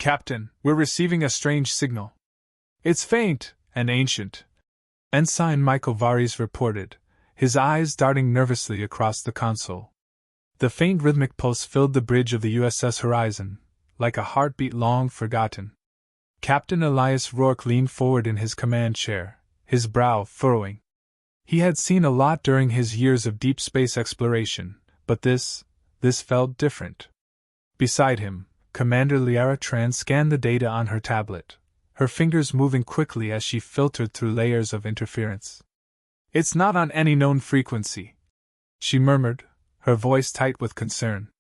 Captain, we're receiving a strange signal. It's faint and ancient, Ensign Michael Vares reported, his eyes darting nervously across the console. The faint rhythmic pulse filled the bridge of the USS Horizon, like a heartbeat long forgotten. Captain Elias Rourke leaned forward in his command chair, his brow furrowing. He had seen a lot during his years of deep space exploration, but this felt different. Beside him, Commander Liara Tran scanned the data on her tablet, her fingers moving quickly as she filtered through layers of interference. "It's not on any known frequency," she murmured, her voice tight with concern.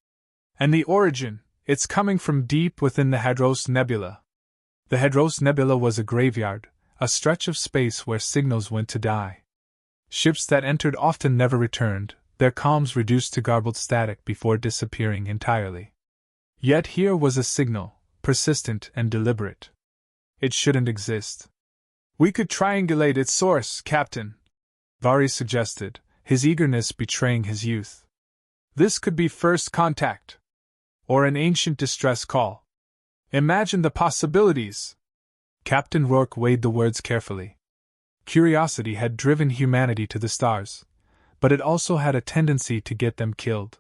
"And the origin, it's coming from deep within the Hadros Nebula." The Hadros Nebula was a graveyard, a stretch of space where signals went to die. Ships that entered often never returned, their comms reduced to garbled static before disappearing entirely. Yet here was a signal, persistent and deliberate. It shouldn't exist. "We could triangulate its source, Captain," Vares suggested, his eagerness betraying his youth. "This could be first contact. Or an ancient distress call. Imagine the possibilities." Captain Rourke weighed the words carefully. Curiosity had driven humanity to the stars, but it also had a tendency to get them killed.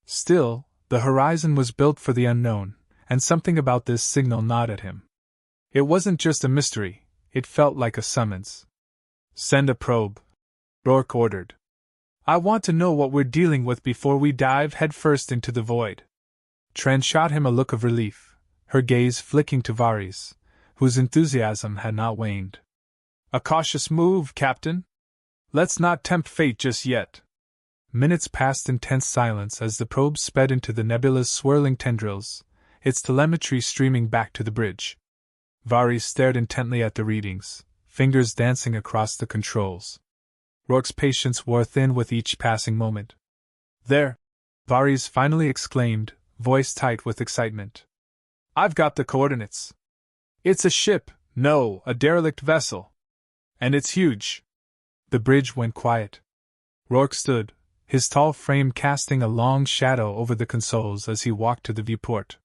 Still, the Horizon was built for the unknown, and something about this signal gnawed at him. It wasn't just a mystery, it felt like a summons. "Send a probe," Rourke ordered. "I want to know what we're dealing with before we dive headfirst into the void." Tran shot him a look of relief, her gaze flicking to Vares, whose enthusiasm had not waned. "A cautious move, Captain. Let's not tempt fate just yet." Minutes passed in tense silence as the probe sped into the nebula's swirling tendrils, its telemetry streaming back to the bridge. Vares stared intently at the readings, fingers dancing across the controls. Rourke's patience wore thin with each passing moment. "There!" Vares finally exclaimed, voice tight with excitement. "I've got the coordinates. It's a ship, no, a derelict vessel. And it's huge." The bridge went quiet. Rourke stood, his tall frame casting a long shadow over the consoles as he walked to the viewport.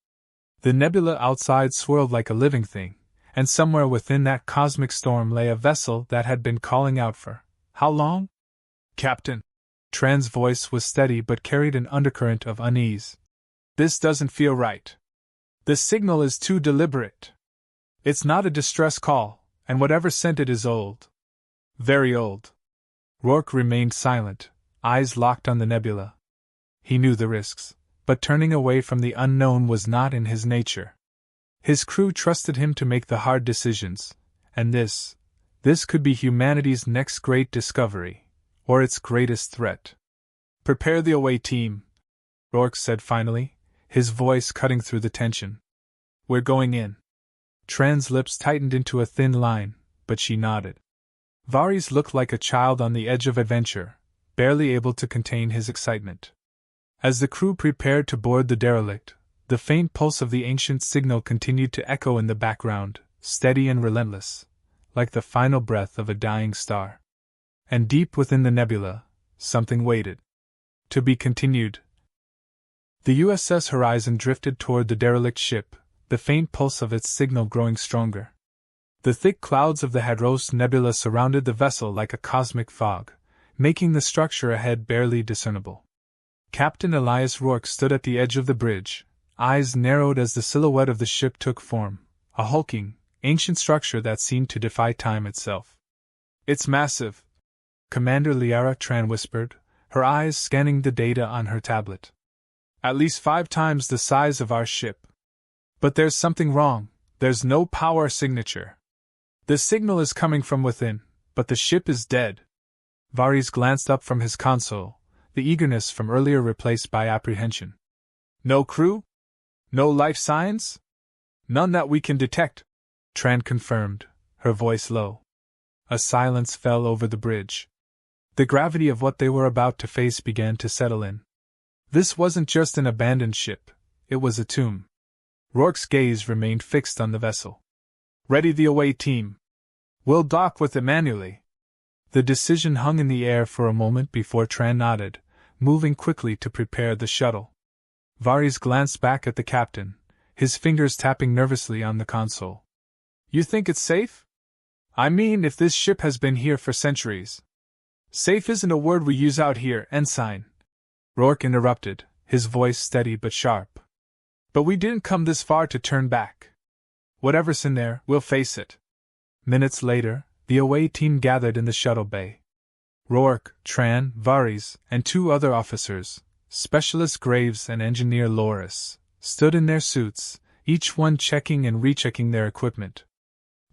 The nebula outside swirled like a living thing, and somewhere within that cosmic storm lay a vessel that had been calling out for how long? "Captain." Tran's voice was steady but carried an undercurrent of unease. "This doesn't feel right. The signal is too deliberate. It's not a distress call, and whatever sent it is old. Very old." Rourke remained silent, eyes locked on the nebula. He knew the risks, but turning away from the unknown was not in his nature. His crew trusted him to make the hard decisions, and this could be humanity's next great discovery, or its greatest threat. "Prepare the away team," Rourke said finally, his voice cutting through the tension. "We're going in." Tran's lips tightened into a thin line, but she nodded. Vares looked like a child on the edge of adventure, barely able to contain his excitement. As the crew prepared to board the derelict, the faint pulse of the ancient signal continued to echo in the background, steady and relentless, like the final breath of a dying star. And deep within the nebula, something waited. To be continued. The USS Horizon drifted toward the derelict ship, the faint pulse of its signal growing stronger. The thick clouds of the Hadros Nebula surrounded the vessel like a cosmic fog, making the structure ahead barely discernible. Captain Elias Rourke stood at the edge of the bridge, eyes narrowed as the silhouette of the ship took form, a hulking, ancient structure that seemed to defy time itself. "It's massive," Commander Liara Tran whispered, her eyes scanning the data on her tablet. "At least 5 times the size of our ship. But there's something wrong, there's no power signature. The signal is coming from within, but the ship is dead." Vares glanced up from his console, the eagerness from earlier replaced by apprehension. "No crew? No life signs?" "None that we can detect," Tran confirmed, her voice low. A silence fell over the bridge. The gravity of what they were about to face began to settle in. This wasn't just an abandoned ship, it was a tomb. Rourke's gaze remained fixed on the vessel. "Ready the away team. We'll dock with it manually." The decision hung in the air for a moment before Tran nodded, moving quickly to prepare the shuttle. Vares glanced back at the captain, his fingers tapping nervously on the console. You think it's safe? I mean, if this ship has been here for centuries. Safe isn't a word we use out here, Ensign. Rourke interrupted, his voice steady but sharp. But we didn't come this far to turn back. Whatever's in there, we'll face it. Minutes later, the away team gathered in the shuttle bay. Rourke, Tran, Varys, and 2 other officers, Specialist Graves and Engineer Loris, stood in their suits, each one checking and rechecking their equipment.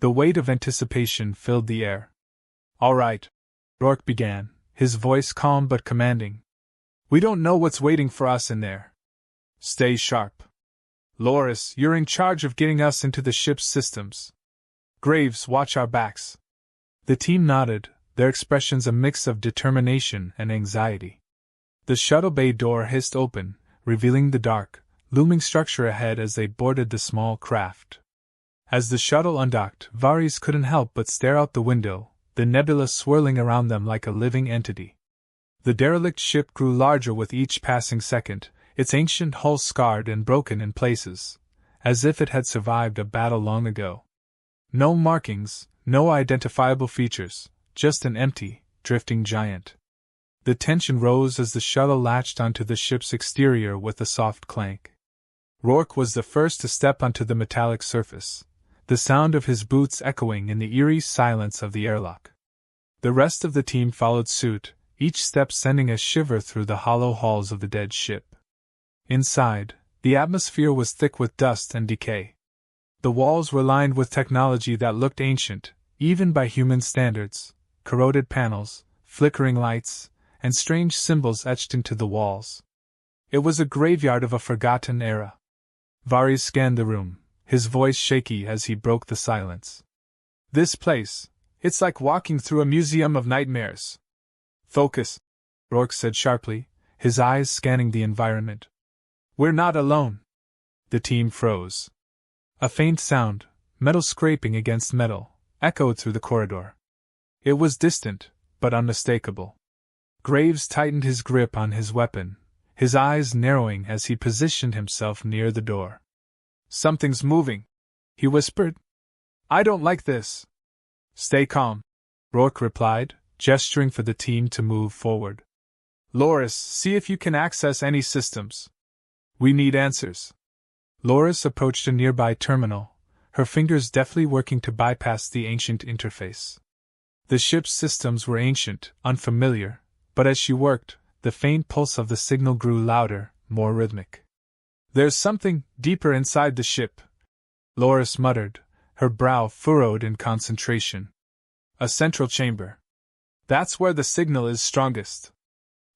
The weight of anticipation filled the air. All right, Rourke began, his voice calm but commanding. We don't know what's waiting for us in there. Stay sharp. Loris, you're in charge of getting us into the ship's systems. Graves, watch our backs. The team nodded, their expressions a mix of determination and anxiety. The shuttle bay door hissed open, revealing the dark, looming structure ahead as they boarded the small craft. As the shuttle undocked, Varys couldn't help but stare out the window, the nebula swirling around them like a living entity. The derelict ship grew larger with each passing second, its ancient hull scarred and broken in places, as if it had survived a battle long ago. No markings, no identifiable features, just an empty, drifting giant. The tension rose as the shuttle latched onto the ship's exterior with a soft clank. Rourke was the first to step onto the metallic surface, the sound of his boots echoing in the eerie silence of the airlock. The rest of the team followed suit, each step sending a shiver through the hollow halls of the dead ship. Inside, the atmosphere was thick with dust and decay. The walls were lined with technology that looked ancient, even by human standards, corroded panels, flickering lights, and strange symbols etched into the walls. It was a graveyard of a forgotten era. Varys scanned the room, his voice shaky as he broke the silence. This place, it's like walking through a museum of nightmares. Focus, Rourke said sharply, his eyes scanning the environment. We're not alone. The team froze. A faint sound, metal scraping against metal, echoed through the corridor. It was distant, but unmistakable. Graves tightened his grip on his weapon, his eyes narrowing as he positioned himself near the door. Something's moving, he whispered. I don't like this. Stay calm, Rourke replied, gesturing for the team to move forward. Loris, see if you can access any systems. We need answers. Loris approached a nearby terminal, her fingers deftly working to bypass the ancient interface. The ship's systems were ancient, unfamiliar, but as she worked, the faint pulse of the signal grew louder, more rhythmic. There's something deeper inside the ship, Loris muttered, her brow furrowed in concentration. A central chamber. That's where the signal is strongest.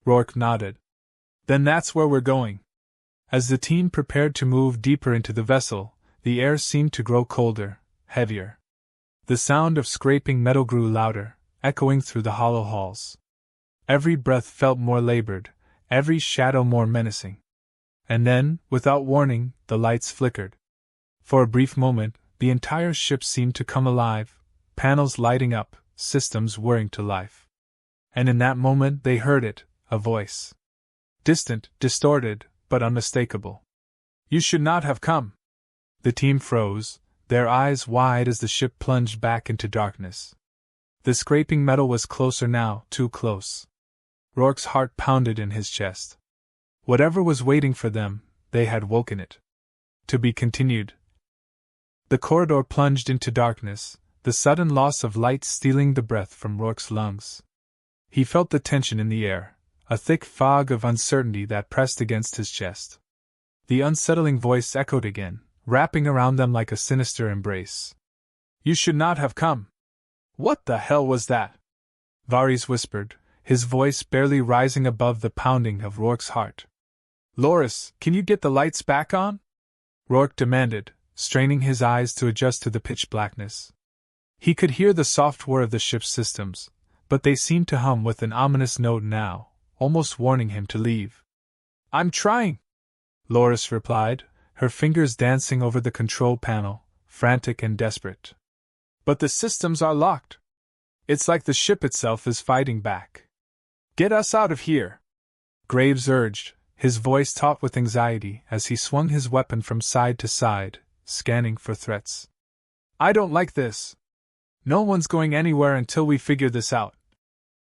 Rourke nodded. Then that's where we're going. As the team prepared to move deeper into the vessel, the air seemed to grow colder, heavier. The sound of scraping metal grew louder, echoing through the hollow halls. Every breath felt more labored, every shadow more menacing. And then, without warning, the lights flickered. For a brief moment, the entire ship seemed to come alive, panels lighting up, systems whirring to life. And in that moment they heard it, a voice. Distant, distorted, but unmistakable. You should not have come. The team froze, their eyes wide as the ship plunged back into darkness. The scraping metal was closer now, too close. Rourke's heart pounded in his chest. Whatever was waiting for them, they had woken it. To be continued. The corridor plunged into darkness, the sudden loss of light stealing the breath from Rourke's lungs. He felt the tension in the air, a thick fog of uncertainty that pressed against his chest. The unsettling voice echoed again, wrapping around them like a sinister embrace. You should not have come. What the hell was that? Varys whispered, his voice barely rising above the pounding of Rourke's heart. Loris, can you get the lights back on? Rourke demanded, straining his eyes to adjust to the pitch blackness. He could hear the soft whir of the ship's systems, but they seemed to hum with an ominous note now, almost warning him to leave. I'm trying, Loris replied, her fingers dancing over the control panel, frantic and desperate. But the systems are locked. It's like the ship itself is fighting back. Get us out of here, Graves urged, his voice taut with anxiety as he swung his weapon from side to side, scanning for threats. "I don't like this. No one's going anywhere until we figure this out,"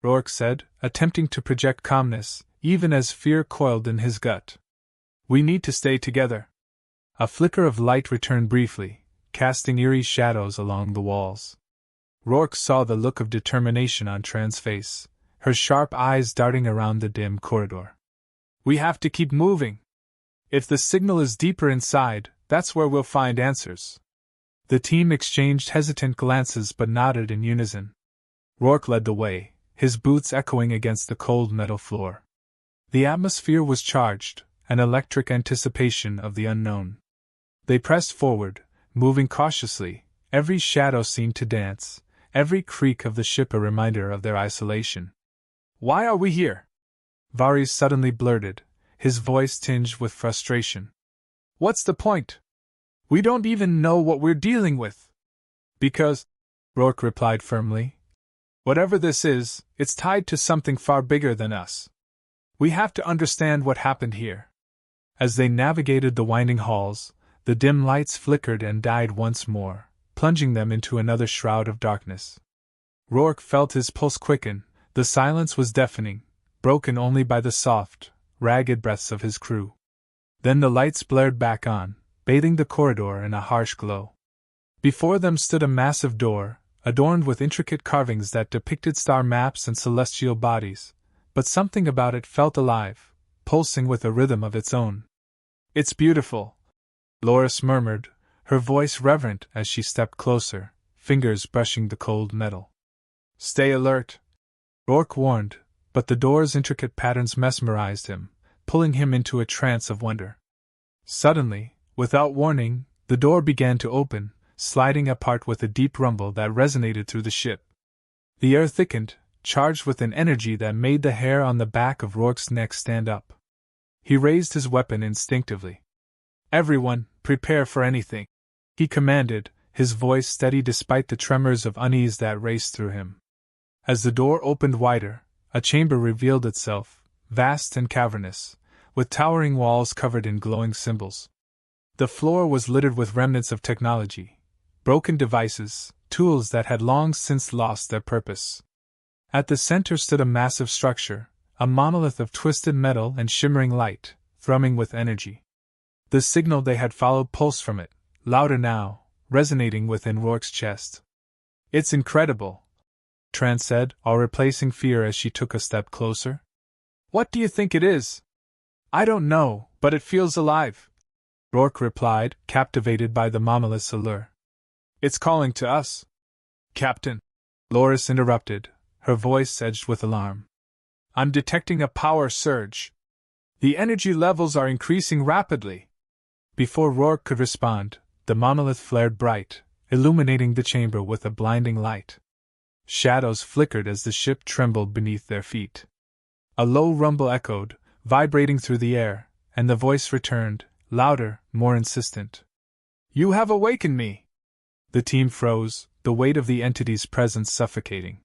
Rourke said, attempting to project calmness, even as fear coiled in his gut. "We need to stay together." A flicker of light returned briefly, casting eerie shadows along the walls. Rourke saw the look of determination on Tran's face, her sharp eyes darting around the dim corridor. "We have to keep moving. If the signal is deeper inside, that's where we'll find answers." The team exchanged hesitant glances but nodded in unison. Rourke led the way, his boots echoing against the cold metal floor. The atmosphere was charged, an electric anticipation of the unknown. They pressed forward, moving cautiously, every shadow seemed to dance, every creak of the ship a reminder of their isolation. "Why are we here?" Varys suddenly blurted, his voice tinged with frustration. "What's the point? We don't even know what we're dealing with." "Because," Rourke replied firmly, "whatever this is, it's tied to something far bigger than us. We have to understand what happened here." As they navigated the winding halls, the dim lights flickered and died once more, plunging them into another shroud of darkness. Rourke felt his pulse quicken. The silence was deafening, broken only by the soft, ragged breaths of his crew. Then the lights blared back on, bathing the corridor in a harsh glow. Before them stood a massive door, adorned with intricate carvings that depicted star maps and celestial bodies, but something about it felt alive, pulsing with a rhythm of its own. "It's beautiful," Loras murmured, her voice reverent as she stepped closer, fingers brushing the cold metal. "Stay alert," Rourke warned, but the door's intricate patterns mesmerized him, pulling him into a trance of wonder. Suddenly, without warning, the door began to open, sliding apart with a deep rumble that resonated through the ship. The air thickened, charged with an energy that made the hair on the back of Rourke's neck stand up. He raised his weapon instinctively. "Everyone, prepare for anything," he commanded, his voice steady despite the tremors of unease that raced through him. As the door opened wider, a chamber revealed itself, vast and cavernous, with towering walls covered in glowing symbols. The floor was littered with remnants of technology, broken devices, tools that had long since lost their purpose. At the center stood a massive structure, a monolith of twisted metal and shimmering light, thrumming with energy. The signal they had followed pulsed from it, louder now, resonating within Rourke's chest. "It's incredible," Tran said, all replacing fear as she took a step closer. "What do you think it is?" "I don't know, but it feels alive," Rourke replied, captivated by the monolith's allure. "It's calling to us." "Captain," Loras interrupted, her voice edged with alarm. "I'm detecting a power surge. The energy levels are increasing rapidly." Before Rourke could respond, the monolith flared bright, illuminating the chamber with a blinding light. Shadows flickered as the ship trembled beneath their feet. A low rumble echoed, vibrating through the air, and the voice returned, louder, more insistent. "You have awakened me!" The team froze, the weight of the entity's presence suffocating.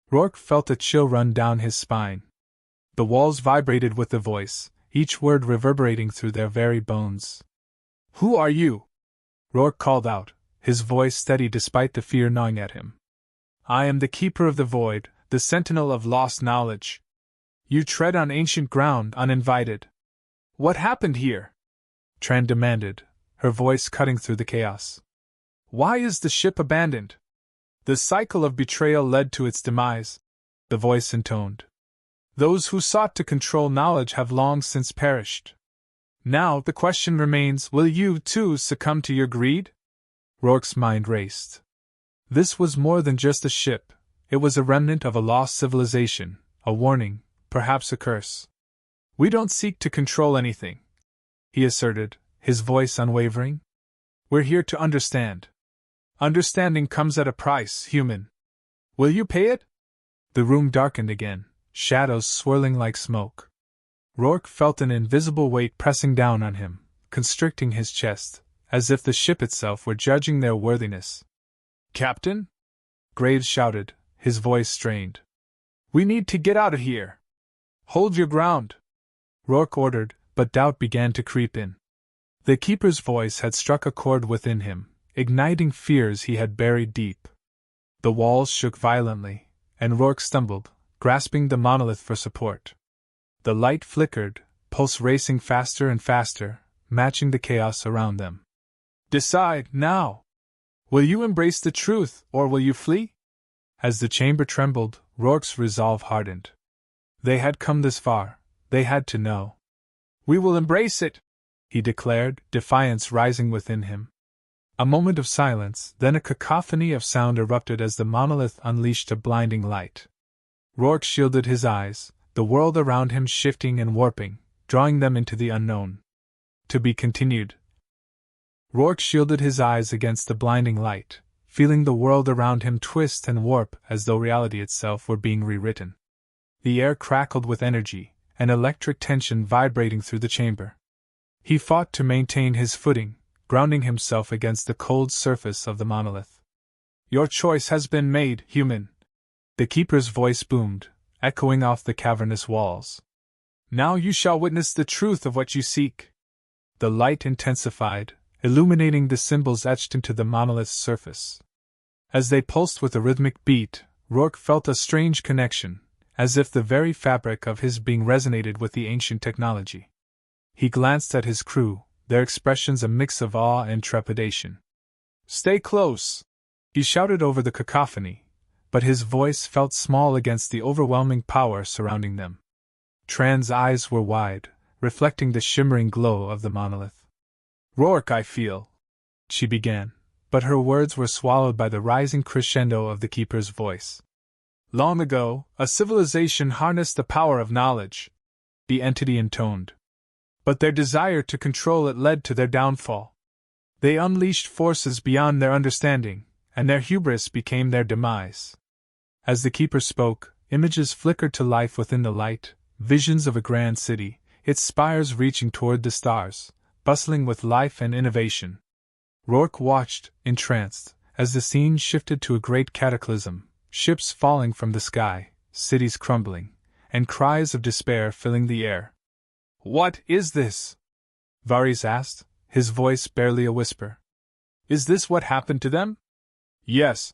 Rourke felt a chill run down his spine. The walls vibrated with the voice, each word reverberating through their very bones. "Who are you?" Rourke called out, his voice steady despite the fear gnawing at him. "I am the Keeper of the Void, the Sentinel of Lost Knowledge. You tread on ancient ground uninvited." "What happened here?" Tran demanded, her voice cutting through the chaos. "Why is the ship abandoned?" "The cycle of betrayal led to its demise," the voice intoned. "Those who sought to control knowledge have long since perished. Now the question remains, will you, too, succumb to your greed?" Rourke's mind raced. This was more than just a ship, it was a remnant of a lost civilization, a warning, perhaps a curse. "We don't seek to control anything," he asserted, his voice unwavering. "We're here to understand. Understanding comes at a price, human. Will you pay it?" The room darkened again, shadows swirling like smoke. Rourke felt an invisible weight pressing down on him, constricting his chest, as if the ship itself were judging their worthiness. "Captain?" Graves shouted, his voice strained. "We need to get out of here." "Hold your ground," Rourke ordered, but doubt began to creep in. The keeper's voice had struck a chord within him, igniting fears he had buried deep. The walls shook violently, and Rourke stumbled, grasping the monolith for support. The light flickered, pulse racing faster and faster, matching the chaos around them. "Decide, now! Will you embrace the truth, or will you flee?" As the chamber trembled, Rourke's resolve hardened. They had come this far, they had to know. "We will embrace it!" he declared, defiance rising within him. A moment of silence, then a cacophony of sound erupted as the monolith unleashed a blinding light. Rourke shielded his eyes, the world around him shifting and warping, drawing them into the unknown. To be continued. Rourke shielded his eyes against the blinding light, feeling the world around him twist and warp as though reality itself were being rewritten. The air crackled with energy, an electric tension vibrating through the chamber. He fought to maintain his footing, grounding himself against the cold surface of the monolith. "Your choice has been made, human," the keeper's voice boomed, echoing off the cavernous walls. "Now you shall witness the truth of what you seek." The light intensified, illuminating the symbols etched into the monolith's surface. As they pulsed with a rhythmic beat, Rourke felt a strange connection, as if the very fabric of his being resonated with the ancient technology. He glanced at his crew, their expressions a mix of awe and trepidation. "Stay close!" he shouted over the cacophony, but his voice felt small against the overwhelming power surrounding them. Tran's eyes were wide, reflecting the shimmering glow of the monolith. "Rourke, I feel," she began, but her words were swallowed by the rising crescendo of the keeper's voice. "Long ago, a civilization harnessed the power of knowledge," the entity intoned. "But their desire to control it led to their downfall. They unleashed forces beyond their understanding, and their hubris became their demise." As the keeper spoke, images flickered to life within the light, visions of a grand city, its spires reaching toward the stars, bustling with life and innovation. Rourke watched, entranced, as the scene shifted to a great cataclysm, ships falling from the sky, cities crumbling, and cries of despair filling the air. "What is this?" Varys asked, his voice barely a whisper. "Is this what happened to them?" "Yes,"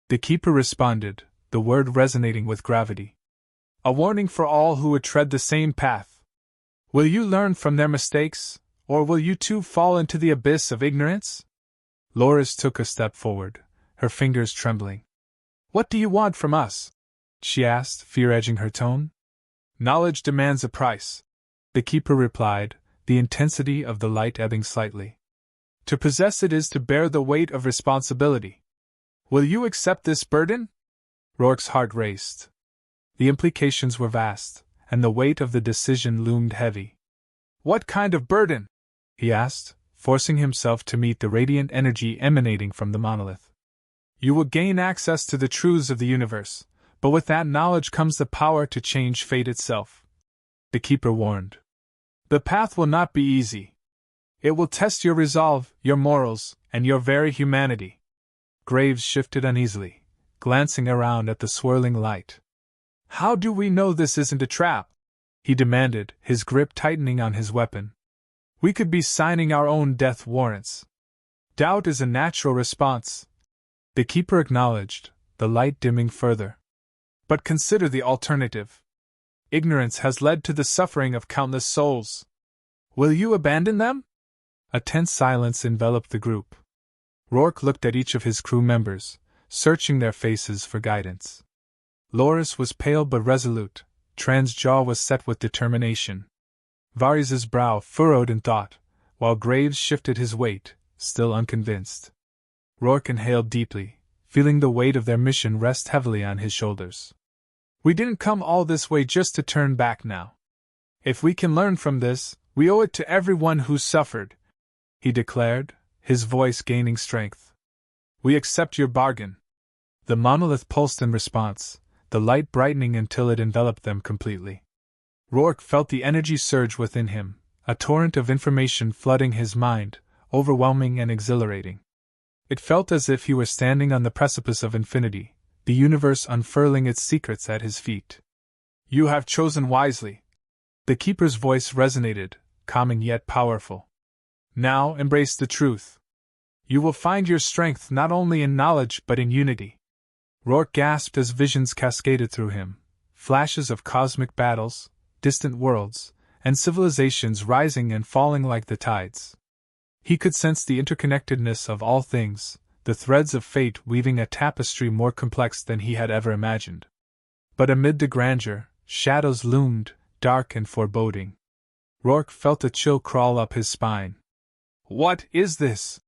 the keeper responded, the word resonating with gravity. "A warning for all who would tread the same path. Will you learn from their mistakes, or will you too fall into the abyss of ignorance?" Loris took a step forward, her fingers trembling. "What do you want from us?" she asked, fear edging her tone. "Knowledge demands a price," the keeper replied, the intensity of the light ebbing slightly. "To possess it is to bear the weight of responsibility. Will you accept this burden?" Rourke's heart raced. The implications were vast, and the weight of the decision loomed heavy. "What kind of burden?" he asked, forcing himself to meet the radiant energy emanating from the monolith. "You will gain access to the truths of the universe, but with that knowledge comes the power to change fate itself," the keeper warned. "The path will not be easy. It will test your resolve, your morals, and your very humanity." Graves shifted uneasily, glancing around at the swirling light. "How do we know this isn't a trap?" he demanded, his grip tightening on his weapon. "We could be signing our own death warrants." "Doubt is a natural response," the keeper acknowledged, the light dimming further. "But consider the alternative. Ignorance has led to the suffering of countless souls. Will you abandon them?" A tense silence enveloped the group. Rourke looked at each of his crew members, searching their faces for guidance. Loris was pale but resolute, Tran's jaw was set with determination. Varys' brow furrowed in thought, while Graves shifted his weight, still unconvinced. Rourke inhaled deeply, feeling the weight of their mission rest heavily on his shoulders. "We didn't come all this way just to turn back now. If we can learn from this, we owe it to everyone who's suffered," he declared, his voice gaining strength. "We accept your bargain." The monolith pulsed in response, the light brightening until it enveloped them completely. Rourke felt the energy surge within him, a torrent of information flooding his mind, overwhelming and exhilarating. It felt as if he were standing on the precipice of infinity, the universe unfurling its secrets at his feet. "You have chosen wisely." The keeper's voice resonated, calming yet powerful. Now embrace the truth. You will find your strength not only in knowledge but in unity. Rourke gasped as visions cascaded through him, flashes of cosmic battles, distant worlds, and civilizations rising and falling like the tides. He could sense the interconnectedness of all things, the threads of fate weaving a tapestry more complex than he had ever imagined. But amid the grandeur, shadows loomed, dark and foreboding. Rourke felt a chill crawl up his spine. "What is this?"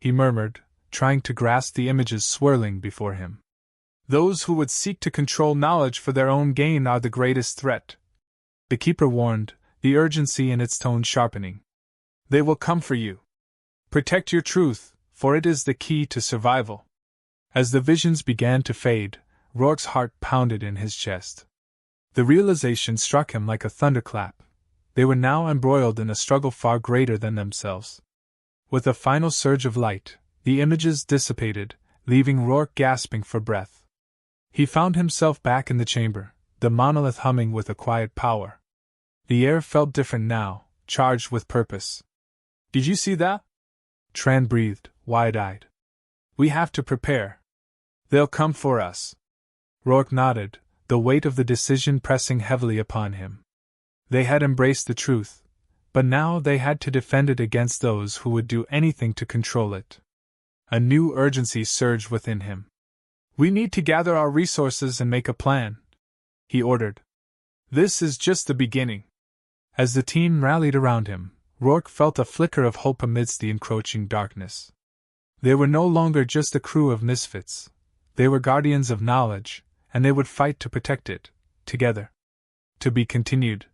he murmured, trying to grasp the images swirling before him. "Those who would seek to control knowledge for their own gain are the greatest threat," the keeper warned, the urgency in its tone sharpening. "They will come for you. Protect your truth, for it is the key to survival." As the visions began to fade, Rourke's heart pounded in his chest. The realization struck him like a thunderclap. They were now embroiled in a struggle far greater than themselves. With a final surge of light, the images dissipated, leaving Rourke gasping for breath. He found himself back in the chamber, the monolith humming with a quiet power. The air felt different now, charged with purpose. "Did you see that?" Tran breathed, wide-eyed. "We have to prepare. They'll come for us." Rourke nodded, the weight of the decision pressing heavily upon him. They had embraced the truth, but now they had to defend it against those who would do anything to control it. A new urgency surged within him. "We need to gather our resources and make a plan," he ordered. "This is just the beginning." As the team rallied around him, Rourke felt a flicker of hope amidst the encroaching darkness. They were no longer just a crew of misfits. They were guardians of knowledge, and they would fight to protect it, together. To be continued.